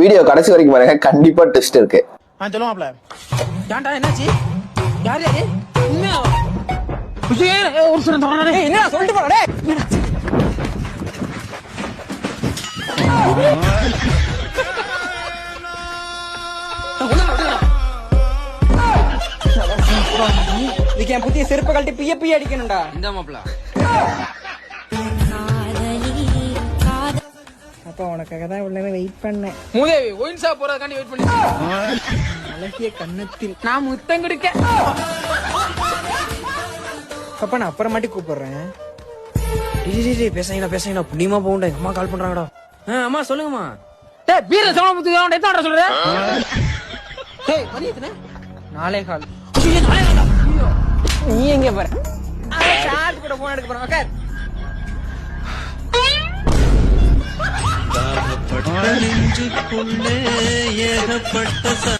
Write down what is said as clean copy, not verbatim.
Video கடைசி வரைக்கும் பாருங்க, கண்டிப்பா ட்விஸ்ட் இருக்கு. சொல்லுவாப்ல ஏன்டா என்னாச்சு? யார் யாரு உண்மையா? ஒரு சில என்ன சொல்லிட்டு போறே. இதுக்கு என் புத்திய செருப்பு கழட்டி பிய பிய அடிக்கணும்டா. இந்த மாப்பிள அப்பா உனக்காக தான் இவ்வளவு நேரம் வெயிட் பண்ணேன். மூதேவி ஒயின் ஷாப் போறதுக்காண்டி வெயிட் பண்ணி அழகிய கண்ணத்தில் நான் முத்தம் கொடுக்க. அப்பா நான் அப்புறமாட்டி கூப்பிடுறேன். பேசுறீங்களா புண்ணியமா போகுண்டா. அம்மா கால் பண்றாங்கடா. அம்மா சொல்லுங்கம்மா. டேய் பீர சோள முத்து எத்தனை சொல்ற? டேய் மணி எத்தனை? 4:15. நீ எங்க போற? சார்ஜ் கூட போன் எடுக்க போறேன். உட்கார். நெஞ்சுக்குள்ளே ஏகப்பட்ட